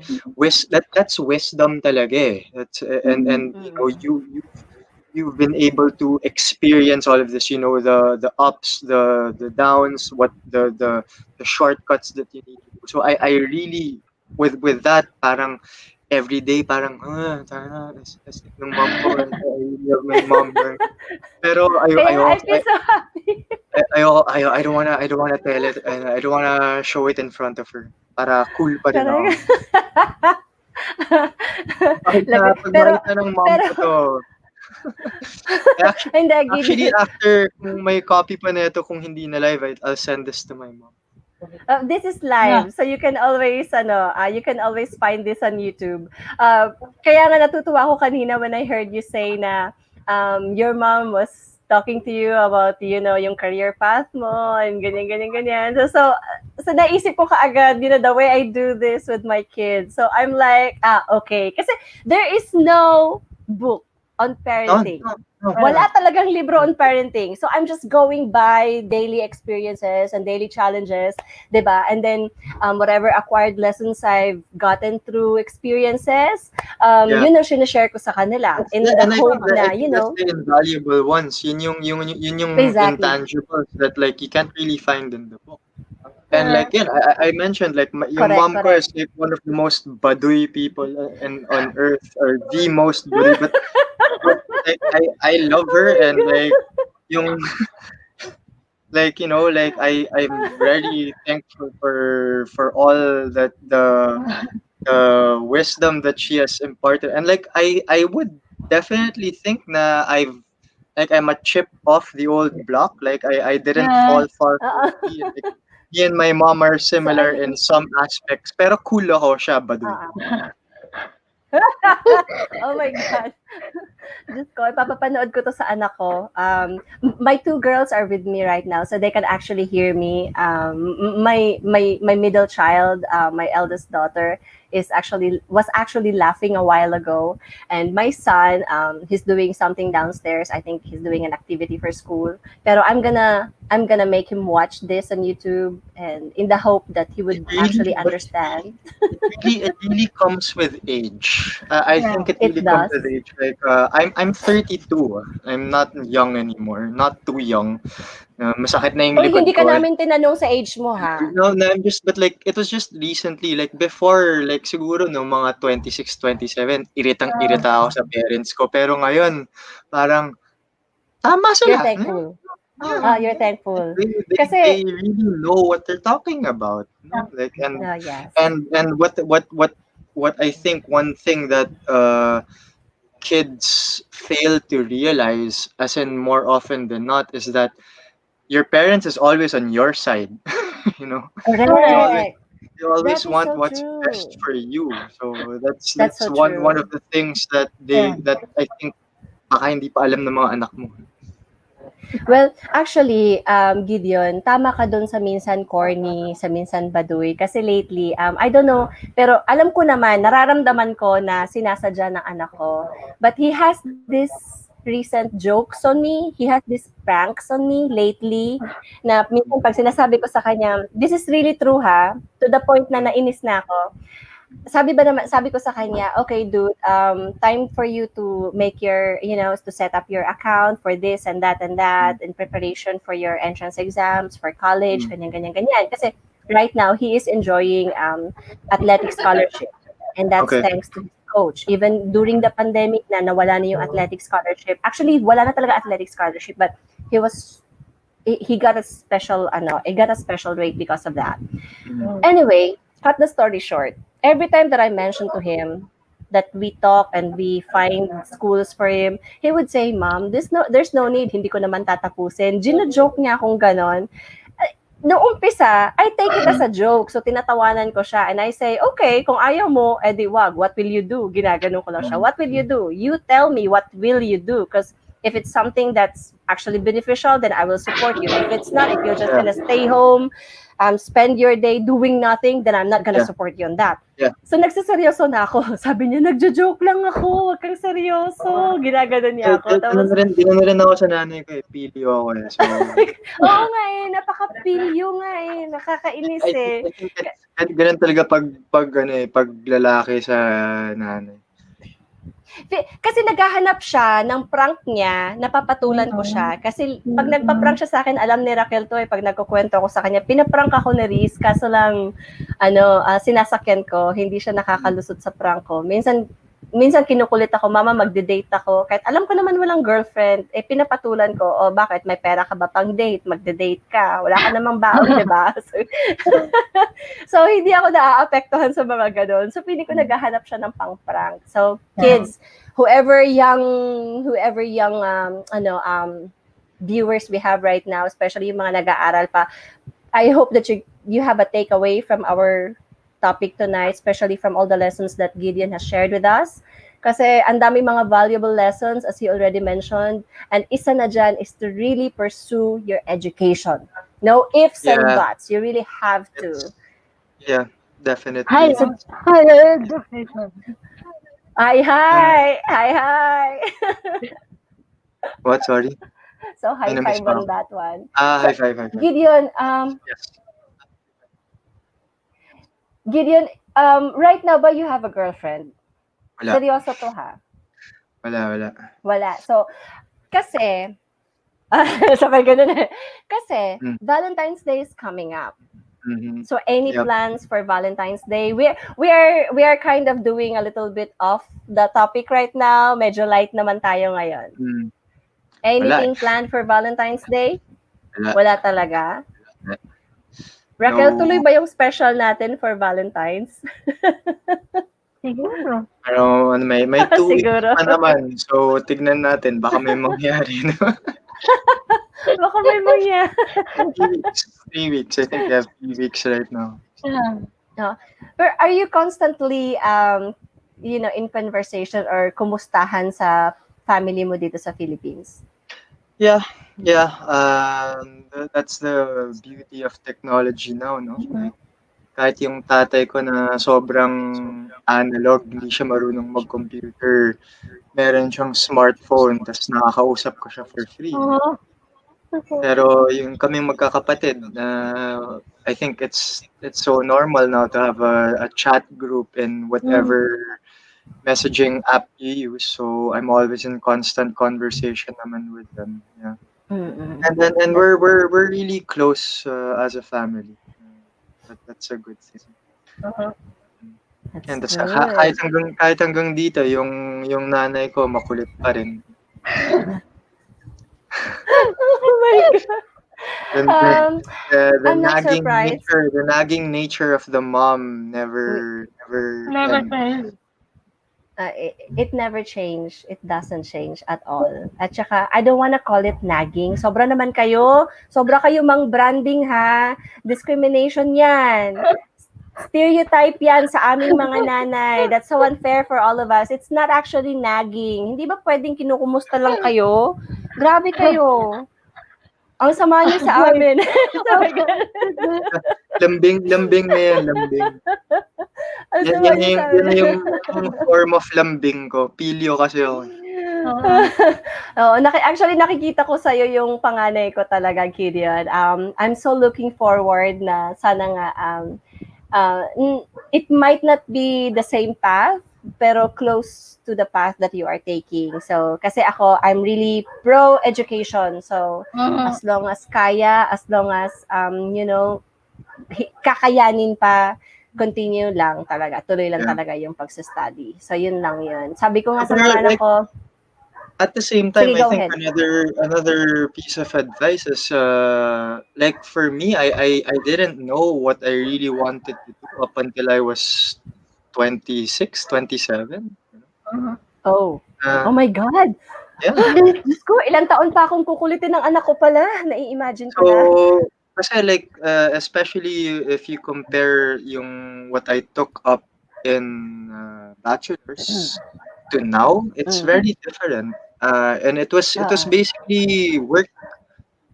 that's wisdom talaga eh. That's and Mm. you've been able to experience all of this, the ups, the downs, what the shortcuts that you need to do. So I really, with that, parang every day parang tara na, astig ng mom ko, I really love my mom. Pero Kaya nga, I feel so happy. I don't wanna tell it, and I don't wanna show it in front of her para cool pa rin Talaga. ako. Pag Pero, makita ng mom pero, ko 'to, hindi, actually, Gideon. after kung may copy pa nito, kung hindi na live, I'll send this to my mom. This is Yeah. live, so you can always find this on YouTube. Kaya nga natutuwa ako kanina when I heard you say na your mom was talking to you about, yung career path mo and ganyan, ganyan, ganyan. So naisip ko kaagad, the way I do this with my kids. So I'm like, okay. Kasi there is no book on No, parenting. no. Wala talagang libro on parenting. So I'm just going by daily experiences and daily challenges, 'di ba? And then whatever acquired lessons I've gotten through experiences, Yeah. yun ang sinashare ko sa kanila in the And hope I na, think that's the invaluable ones. Yun yung exactly. intangibles that like you can't really find in the book. And like, yeah, I mentioned like yung Correct, mom ko correct. is like one of the most baduy people on earth, or the most baduy. But like I love her, Oh and my like god. yung like I'm very thankful for all that the wisdom that she has imparted. And like I would definitely think na I'm a chip off the old block. Like I didn't Yeah. fall far from Oo. me. Like, me and my mom are So similar in some aspects, pero cool ako, siya baduy. oh my God. Diyos ko, ipapapanood ko to sa anak ko. My two girls are with me right now, so they can actually hear me. My middle child, my eldest daughter, was actually laughing a while ago, and my son, he's doing something downstairs. I think he's doing an activity for school. Pero I'm gonna make him watch this on YouTube, and in the hope that he It would really, actually but understand. it really comes with age. I Yeah. think it It really comes does. with age. Like I'm 32. I'm not young anymore. Not too young. Masakit na yung Uy, hindi likod ka ko. namin tinanong sa age mo, ha? No, I'm just, but like, it was just recently, like before, like siguro no mga 26, 27, iritang-irita ako sa parents ko. Pero ngayon, parang, tama You're sila. thankful. Yeah. You're thankful. They Kasi, really know what they're talking about. Like, yes. and what I think, one thing that kids fail to realize, as in more often than not, is that your parents is always on your side. you know they Correct. always Correct. they always That is want so what's best true. for you. So that's That's that's so one of true. the things that Yeah. I think baka hindi pa alam ng mga anak mo. Well, actually, Gideon, tama ka dun sa minsan corny, sa minsan baduy. Kasi lately, I don't know, pero alam ko naman, nararamdaman ko na sinasadya ng anak ko. But he has this recent jokes on me. He has these pranks on me lately na minsan pag sinasabi ko sa kanya, this is really true ha, to the point na nainis na ako. Sabi ko sa kanya, okay, dude, time for you to make to set up your account for this and that in preparation for your entrance exams for college, Mm. ganyan, ganyan, ganyan. Kasi right now, he is enjoying athletic scholarship. And that's Okay. thanks to his coach. Even during the pandemic na nawala na yung athletic scholarship. Actually, wala na talaga athletic scholarship, but he got a special rate because of that. Mm. Anyway, cut the story short. Every time that I mention to him that we talk and we find schools for him, he would say, Mom, there's no need, hindi ko naman tatapusin. Gino-joke niya akong ganon. Noong umpisa, I take it as a joke. So, tinatawanan ko siya. And I say, okay, kung ayaw mo, edi wag. What will you do? Ginaganon ko lang siya. What will you do? You tell me, what will you do? Because if it's something that's actually beneficial, then I will support you. If it's not, if you're just gonna stay home, spend your day doing nothing, then I'm not gonna support you on that. Yeah. So, nagsaseryoso na ako. Sabi niya, nagjo-joke lang ako. Wag kang seryoso. Ginaganon niya ako. Tapos, Dinano rin ako sa nanay ko pilyo ako eh. So, oo nga eh, napaka-pilyo nga eh. Nakakainis eh. I think ganun talaga pag lalaki sa nanay. Kasi naghahanap siya ng prank niya, napapatulan ko siya. Kasi pag nagpa-prank siya sa akin, alam ni Raquel to eh, pag nagkukwento ako sa kanya, pinaprank ako ni Riz, kaso lang, sinasakyan ko, hindi siya nakakalusot sa prank ko. Minsan kinukulit ako, Mama, magde-date ako. Kahit alam ko naman walang girlfriend, pinapatulan ko, bakit? May pera ka ba pang date? Magde-date ka. Wala ka namang baon, di ba? So, hindi ako naaapektuhan sa mga ganon. So, pili ko naghahanap siya ng pang-prank. So, kids, whoever young viewers we have right now, especially yung mga nag-aaral pa, I hope that you have a takeaway from our topic tonight, especially from all the lessons that Gideon has shared with us. Kasi ang dami mga valuable lessons, as he already mentioned. And isa na dyan is to really pursue your education. No ifs and buts. You really have to. Yeah, definitely. Hi. What? Sorry? So, high five on that one. High five. Gideon, Yes. Gideon, right now ba you have a girlfriend? Wala. Seryoso to ha? Wala. So, kasi, sabay ganun eh. Kasi, Valentine's Day is coming up. Mm-hmm. So, any plans for Valentine's Day? We are kind of doing a little bit off the topic right now. Medyo light naman tayo ngayon. Anything planned for Valentine's Day? Wala talaga? Raquel, tuloy ba yung special natin for Valentine's? Siguro. Pero may 2 weeks Siguro. pa naman. So, tignan natin. Baka may mangyari. Baka may mangyari. 3 weeks. I think they have 3 weeks right now. Yeah. But are you constantly, in conversation or kumustahan sa family mo dito sa Philippines? Yeah. That's the beauty of technology now, no? Like, kahit yung tatay ko na sobrang analog, hindi siya marunong mag-computer, meron siyang smartphone, tapos nakakausap ko siya for free. Pero yung kaming magkakapatid, I think it's so normal now to have a chat group in whatever messaging app you use. So I'm always in constant conversation naman with them. Yeah. And we're really close as a family. That's a good thing. And kahit hanggang dito, yung nanay ko makulit pa rin. Oh my God. The nagging nature of the mom never Fails. It never changed. It doesn't change at all. At saka, I don't wanna call it nagging. Sobra naman kayo. Sobra kayo mang branding ha. Discrimination yan. Stereotype yan sa aming mga nanay. That's so unfair for all of us. It's not actually nagging. Hindi ba pwedeng kinukumusta lang kayo? Grabe kayo. Ang sama niyo sa amin. Lambing na yan, lambing. Yan yung form of lambing ko. Pilyo kasi ako. Actually, nakikita ko sa'yo yung panganay ko talaga, Gideon. I'm so looking forward na sana nga, it might not be the same path, pero close to the path that you are taking. So, kasi ako, I'm really pro-education. So, as long as kaya, as long as, kakayanin pa, continue lang talaga. Tuloy lang talaga yung pagsa-study. So, yun lang yun. Sabi ko nga sa mga anak ko, at the same time, sige, I think ahead. another piece of advice is like for me, I didn't know what I really wanted to do up until I was 26, 27. Oh. Uh, Oh my God! yeah. Diyos ko, ilang taon pa akong kukulitin ng anak ko pala. Nai-imagine ko na. So, kasi like, especially if you compare yung what I took up in bachelor's to now, it's Mm. very different. And it was Oo. basically work,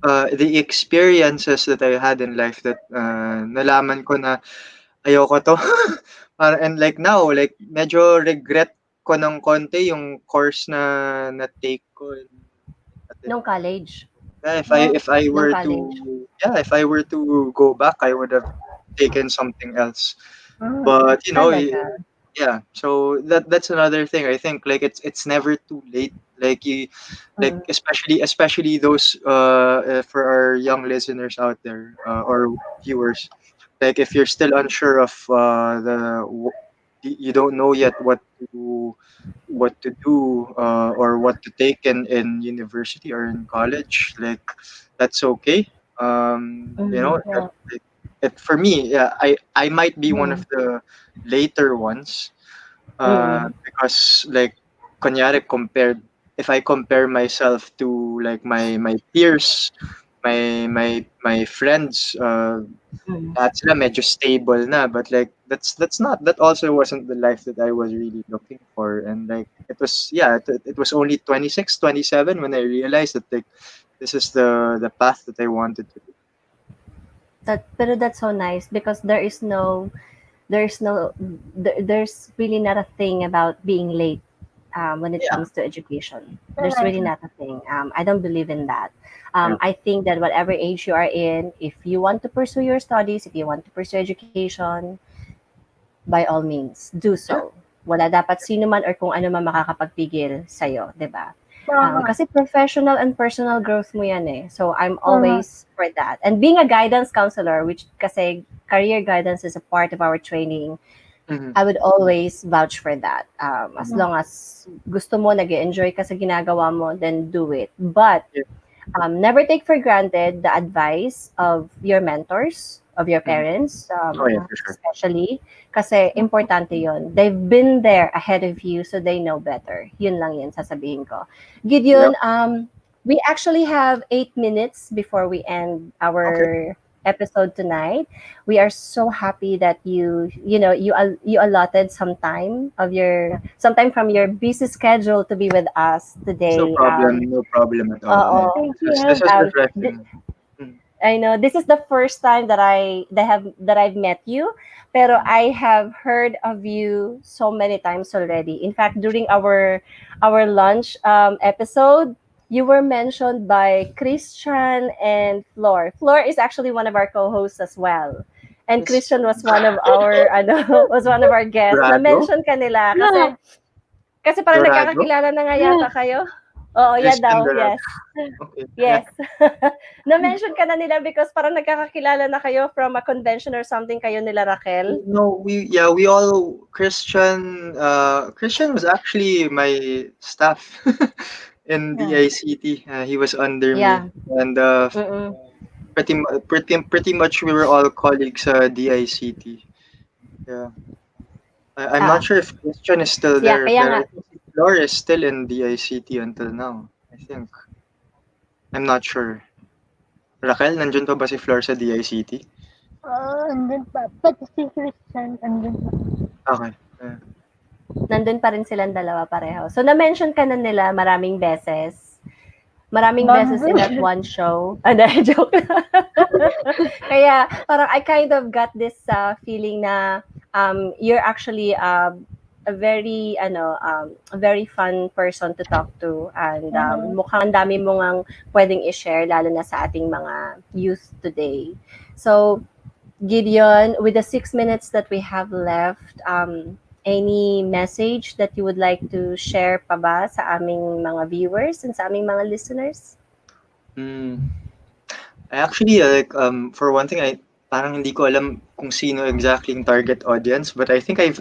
the experiences that I had in life that nalaman ko na ayoko to. And like now, like medyo regret ko ng konti yung course na take ko. Nung college. Yeah, if I Nung were to college. yeah, if I were to go back, I would have taken something else. Ah, But Talaga. yeah. So that's another thing. I think like it's never too late. Like you, like Mm. especially those for our young listeners out there or viewers. Like if you're still unsure of you don't know yet what to do or what to take in university or in college, like that's okay. Mm. That yeah. like, for me, yeah, I might be one of Mm. the later ones Mm. because like kunyari compared if I compare myself to like my peers, my friends, Mm. lahat sila medyo stable na, but like that also wasn't the life that I was really looking for. And like it was only 26, 27 when I realized that like this is the path that I wanted to do. Pero that's so nice because there's no there's really not a thing about being late when it Yeah. comes to education. There's Correct. really not a thing. I don't believe in that. Yeah. I think that whatever age you are in, if you want to pursue your studies, if you want to pursue education, by all means, do Yeah. so. Wala dapat sino man or kung ano man makakapagpigil sa'yo, di ba? Tama. Kasi professional and personal growth mo yan eh. So I'm Tama. always for that. And being a guidance counselor, which kasi career guidance is a part of our training, Mhm. I would always vouch for that. As Mhm. long as gusto mo, nag-enjoy ka sa ginagawa mo, then do it. But Yeah. never take for granted the advice of your mentors, of your Mhm. parents, Oh yeah, for sure. especially. Kasi importante yon. They've been there ahead of you, so they know better. Yun lang yun sasabihin ko. Yep. Gideon, we actually have 8 minutes before we end Okay. our episode tonight. We are so happy that you allotted some time from your busy schedule to be with us No today. problem. No problem at all. Oo. Thank This you. was Um, th- refreshing. Mhm. I know this is the first time that I've met you, pero I have heard of you so many times already. In fact, during our lunch episode, you were mentioned by Christian and Flor. Flor is actually one of our co-hosts as well. And Yes. Christian was one of our was one of our guests. Dorado. Na-mention ka nila Yeah. kasi parang Dorado. nagkakakilala na nga yata kayo. Oo, yeah Christian daw. Dorado. Yes. Okay. Yeah. Yes. Na-mention ka na nila because parang nagkakakilala na kayo from a convention or something kayo nila Raquel. No, we all Christian was actually my staff in Yeah. DICT. He was under me, Yeah. and Mm-mm. pretty much we were all colleagues DICT. Yeah, I'm not Ah, sure if Christian is still yeah, there, kaya but nga. I think Flor is still in DICT until now. I think. I'm not sure. Raquel, nandun pa ba si Flor sa DICT? Andun pa. Pati si Christian, andun pa. Okay. Nandun pa rin silang dalawa pareho. So na-mention ka na nila maraming beses. Maraming beses in that one show. Dahil joke lang. Kaya parang I kind of got this feeling na you're actually a very fun person to talk to, and mukhang ang dami mo ngang pwedeng i-share lalo na sa ating mga youth today. So Gideon, with the 6 minutes that we have left, any message that you would like to share pa ba sa aming mga viewers and sa aming mga listeners? I actually for one thing, I parang hindi ko alam kung sino exactly yung target audience, but I think I've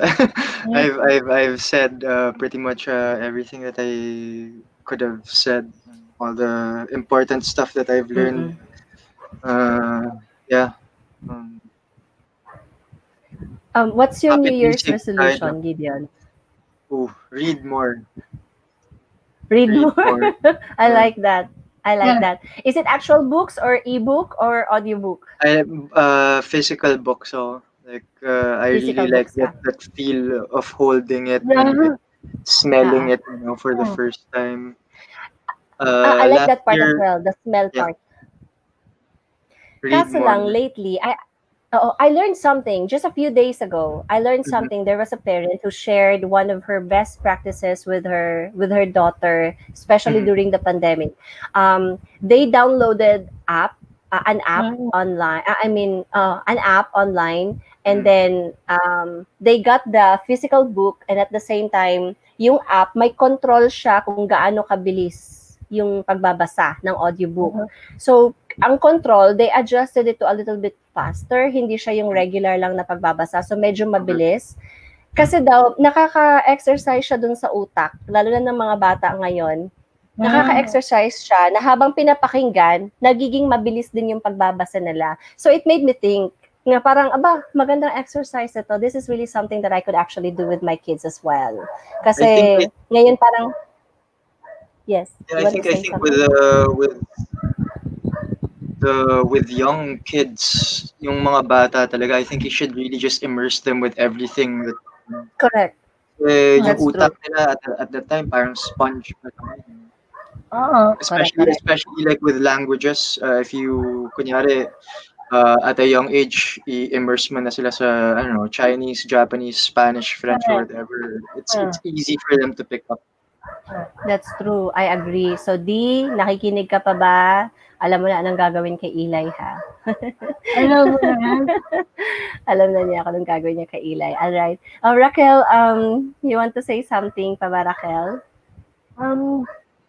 I've said pretty much everything that I could have said, all the important stuff that I've learned. Yeah. What's your New Happy Year's basic tayo. resolution, Gideon? Read more. Read Read more. more. I Uh, like that. I like Yeah. that. Is it actual books or ebook or audiobook? Physical book, so I really Physical like books ka. that feel of holding it and Yeah. smelling Ah, it, for the Yeah. first time. I like Last that part as year, well, the smell yeah, part. read Kaso more. lang lately, I learned something just a few days ago. I learned Mhm, something. There was a parent who shared one of her best practices with her daughter, especially mhm, during the pandemic. They downloaded an app Mm. online. An app online, and mhm. then they got the physical book, and at the same time, yung app may control siya kung gaano kabilis yung pagbabasa ng audiobook. So ang control, they adjusted it to a little bit faster. Hindi siya yung regular lang na pagbabasa. So, medyo Okay. mabilis. Kasi daw, nakaka-exercise siya dun sa utak. Lalo na ng mga bata ngayon. Nakaka-exercise siya na habang pinapakinggan, nagiging mabilis din yung pagbabasa nila. So, it made me think nga parang, magandang exercise ito. This is really something that I could actually do with my kids as well. I think Kasi, I, ngayon parang, yes, yeah, you want to I say think with something? with young kids, yung mga bata talaga, I think you should really just immerse them with everything that Correct. yung That's utak true. nila at that time parang sponge pa lang yun. Oo. Correct, Especially correct. especially like with languages, if you kunyari at a young age i-immerse mo na sila sa ano Chinese, Japanese, Spanish, French or Correct. whatever. Ah. It's easy for them to pick up. That's true. I agree. So, Di, nakikinig ka pa ba? Alam mo na anong gagawin kay Eli, ha? Alam mo naman. Alam na niya kung anong gagawin niya kay Eli. Alright. Raquel, you want to say something pa ba, Raquel?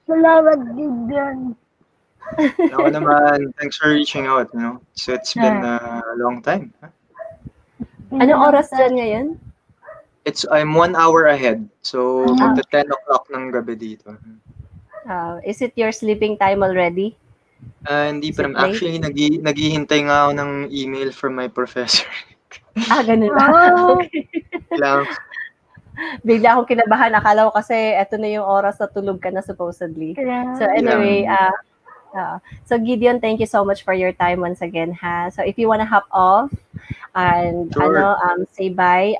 Salamat din dyan. Ako naman, thanks for reaching out, So it's been Ah. a long time. Huh? Anong oras dyan ngayon? I'm 1 hour ahead. So Ah. magta 10 o'clock ng gabi dito. Is it your sleeping time already? Hindi Is pa it naman. late? Actually, naghihintay nga ako ng email from my professor. Ganun ba? Ah. Okay. Lang. Bigla akong kinabahan. Akala ko kasi eto na yung oras na tulog ka na supposedly. So anyway, so Gideon, thank you so much for your time once again, ha. So if you want to hop off and Sure. say bye,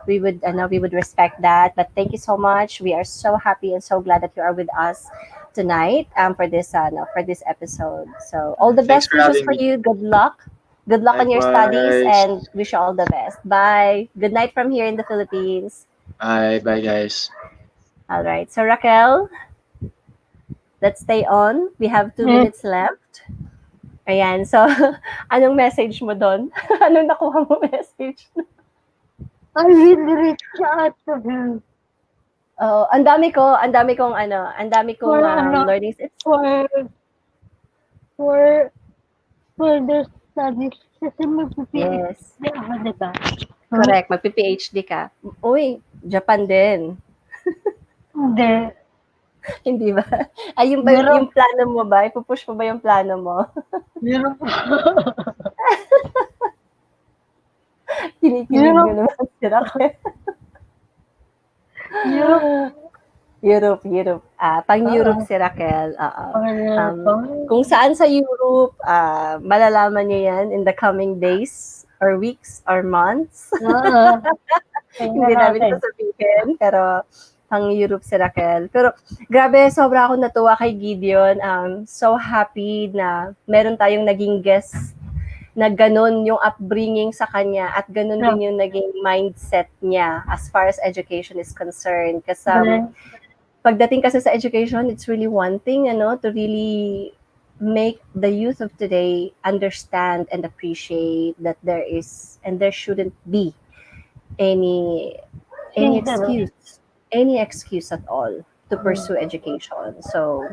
we would respect that. But thank you so much. We are so happy and so glad that you are with us tonight for this episode. So all the Thanks best for wishes having for me. you. Good luck. Good luck on your studies Likewise. and wish you all the best. Bye. Good night from here in the Philippines. Bye, guys. All right. So Raquel, let's stay on. We have 2 minutes left. Ayan. So, anong message mo doon? Anong nakuha mo message? I will reach out to him Ang dami kong For ano? learnings. It's for further studies. Kasi mag-PhD yes. ako, diba? Correct. Magpi-PhD ka. Uy, Japan din. Hindi. Hindi ba? Ay, Meron. yung plano mo ba? Ipupush mo ba yung plano mo? Meron po. Kinikilig mo naman si Raquel. Europe. Pang Europe si Raquel. Kung saan sa Europe, malalaman niyo yan in the coming days or weeks or months. Hindi namin sasabihin, pero pang Europe si Raquel. Pero grabe, sobra ako natuwa kay Gideon. So happy na meron tayong naging guest na ganun yung upbringing sa kanya at ganun din yung naging mindset niya as far as education is concerned. Kasi pagdating kasi sa education, it's really one thing, to really make the youth of today understand and appreciate that there is and there shouldn't be any excuse at all to pursue education. So,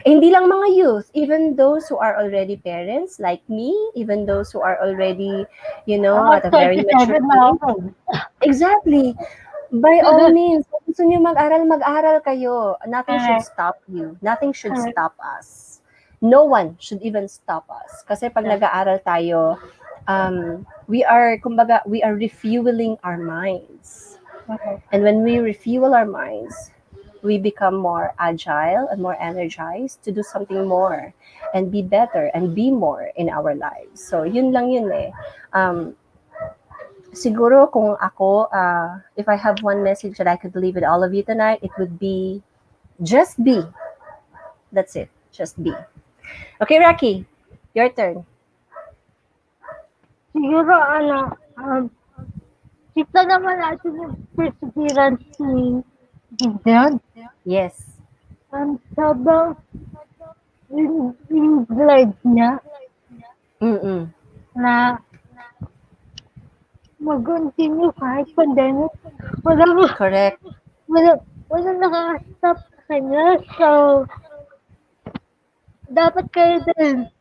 hindi lang mga youth, even those who are already parents like me, even those who are already, at a very mature age. Exactly. By all means, kung gusto niyo mag-aral kayo. Nothing should stop you. Nothing should stop us. No one should even stop us. Kasi pag nag-aaral tayo, we are refueling our minds. And when we refuel our minds, we become more agile and more energized to do something more and be better and be more in our lives. So, yun lang yun eh. Siguro kung ako, if I have one message that I could leave with all of you tonight, it would be just be. That's it. Just be. Okay, Rocky, your turn. Siguro, kita naman natin yung perseverance ni Gideon. Yes. Sabang yung glide niya Mm-mm. na mag-continue kahit pandemic. Correct. Wala nakaka-stop sa kanya. So, dapat kayo din.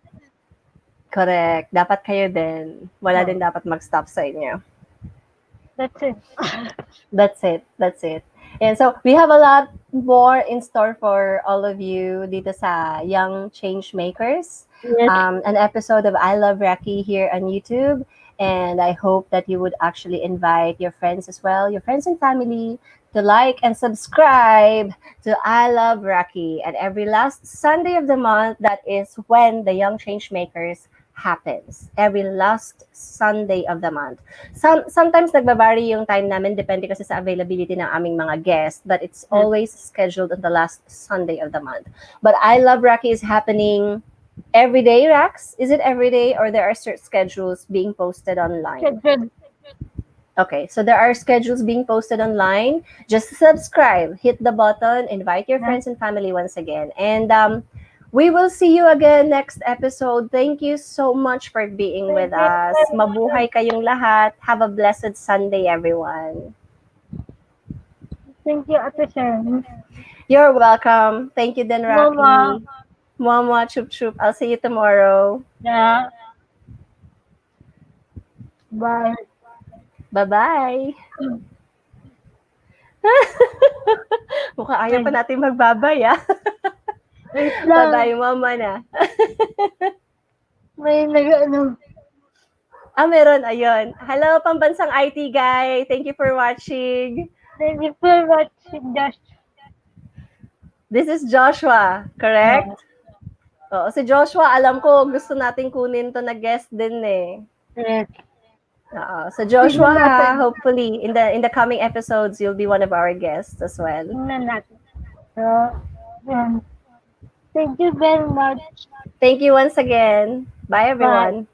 Correct. Dapat kayo din. Wala din dapat mag-stop sa inyo. That's it. That's it. And so, we have a lot more in store for all of you dito sa Young Change Makers. Yes. An episode of I Love Rocky here on YouTube. And I hope that you would actually invite your friends as well, your friends and family, to like and subscribe to I Love Rocky. And every last Sunday of the month, that is when the Young Change Makers happens. Every last Sunday of the month. Sometimes nagbabari yung time namin, depende kasi sa availability ng aming mga guests, but it's always scheduled on the last Sunday of the month. But I Love Rocky is happening every day, Rax? Is it every day or there are certain schedules being posted online? Okay, so there are schedules being posted online. Just subscribe, hit the button, invite your friends and family once again. And we will see you again next episode. Thank you so much for being with us. Mabuhay kayong lahat. Have a blessed Sunday, everyone. Thank you, Ate Sharon. You're welcome. Thank you, then, Rocky. Mama. Mama, chup chup. I'll see you tomorrow. Yeah. Bye. Bye-bye. Mukhang ayaw pa natin magbabay, ah. Wait lang. Bye-bye, mama na. May nag-ano. Meron. Ayun. Hello, pambansang IT guy. Thank you for watching. Thank you for watching, Josh. This is Joshua, correct? Oo, si Joshua, alam ko, gusto nating kunin to na guest din eh. Yes. So Joshua, hopefully, in the coming episodes, you'll be one of our guests as well. Tingnan natin. So, yan. Thank you very much. Thank you once again. Bye, everyone.